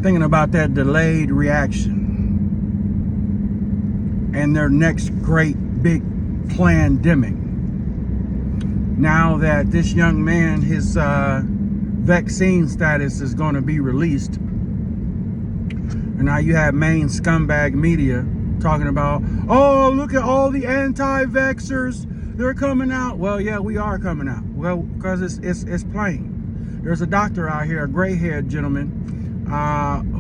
thinking about that delayed reaction and their next great big pandemic. Now that this young man, his vaccine status is going to be released, and now you have main scumbag media talking about, oh, look at all the anti-vaxxers, they're coming out. Well, yeah, we are coming out. Well, because it's plain. There's a doctor out here, a gray-haired gentleman,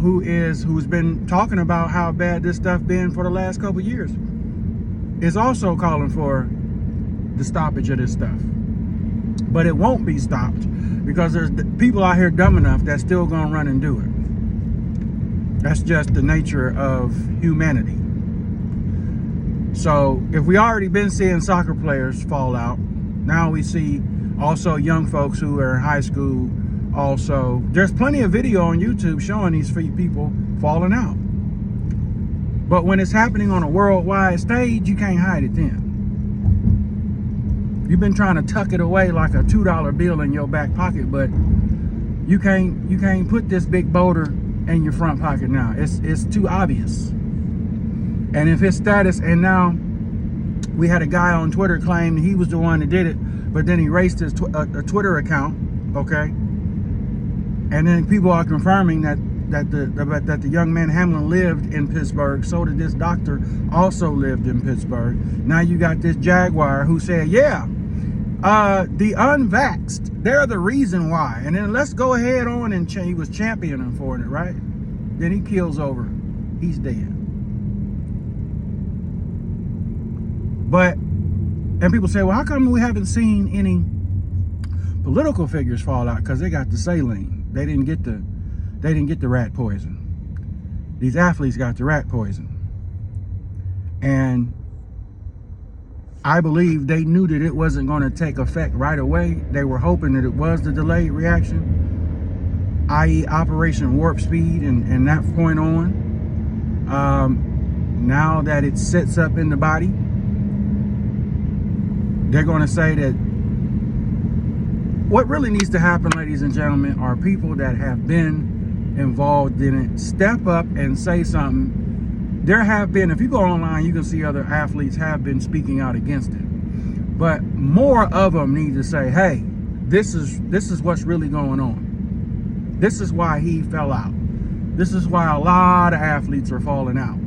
who's been talking about how bad this stuff been for the last couple of years, is also calling for the stoppage of this stuff. But it won't be stopped because there's people out here dumb enough that's still gonna run and do it. That's just the nature of humanity. So if we already been seeing soccer players fall out, now we see also young folks who are in high school. Also, there's plenty of video on YouTube showing these people falling out. But when it's happening on a worldwide stage, you can't hide it then. You've been trying to tuck it away like a $2 bill in your back pocket, but you can't put this big boulder in your front pocket now. It's too obvious. And if his status, and now we had a guy on Twitter claim he was the one that did it, but then he erased his Twitter account, okay? And then people are confirming that the young man Hamlin lived in Pittsburgh. So did this doctor, also lived in Pittsburgh. Now you got this Jaguar who said, yeah, the unvaxxed, they're the reason why. And then let's go ahead on and he was championing for it, right? Then he keels over. He's dead. But, and people say, well, how come we haven't seen any political figures fall out? Because they got the saline. They didn't get the rat poison. These athletes got the rat poison. And I believe they knew that it wasn't going to take effect right away. They were hoping that it was the delayed reaction, i.e. Operation Warp Speed, and that point on. Now that it sets up in the body, they're going to say that what really needs to happen, ladies and gentlemen, are people that have been involved in it step up and say something. There have been, if you go online, you can see other athletes have been speaking out against it. But more of them need to say, hey, this is what's really going on. This is why he fell out. This is why a lot of athletes are falling out.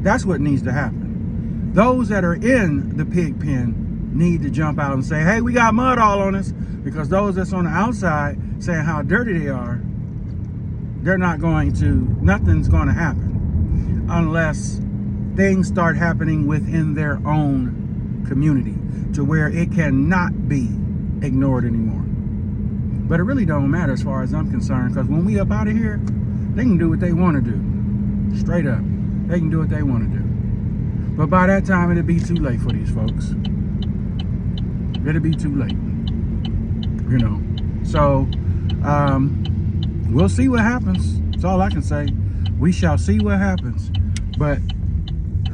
That's what needs to happen. Those that are in the pig pen need to jump out and say, hey, we got mud all on us, because those that's on the outside saying how dirty they are, nothing's going to happen unless things start happening within their own community to where it cannot be ignored anymore. But it really don't matter as far as I'm concerned, because when we up out of here, they can do what they want to do. Straight up. They can do what they want to do. But by that time, it'll be too late for these folks. It'll be too late, you know. So we'll see what happens. That's all I can say. We shall see what happens. But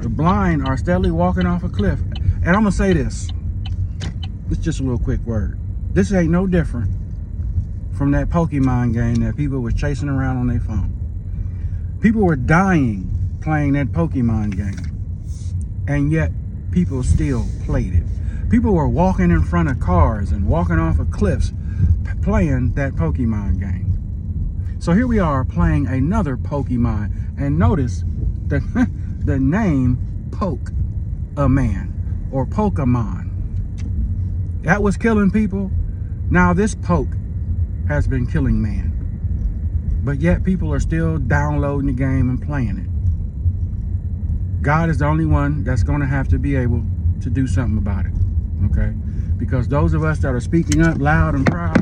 the blind are steadily walking off a cliff. And I'm gonna say this. It's just a little quick word. This ain't no different from that Pokemon game that people were chasing around on their phone. People were dying playing that Pokemon game, and yet people still played it. People were walking in front of cars and walking off of cliffs playing that Pokemon game. So here we are playing another Pokemon, and notice the name Poke-a-Man or Pokemon. That was killing people. Now this Poke has been killing man. But yet people are still downloading the game and playing it. God is the only one that's going to have to be able to do something about it. Okay? Because those of us that are speaking up loud and proud,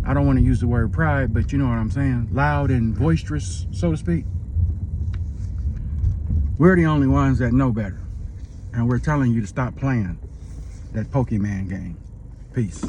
I don't want to use the word pride, but you know what I'm saying, loud and boisterous, so to speak, we're the only ones that know better. And we're telling you to stop playing that Pokemon game. Peace.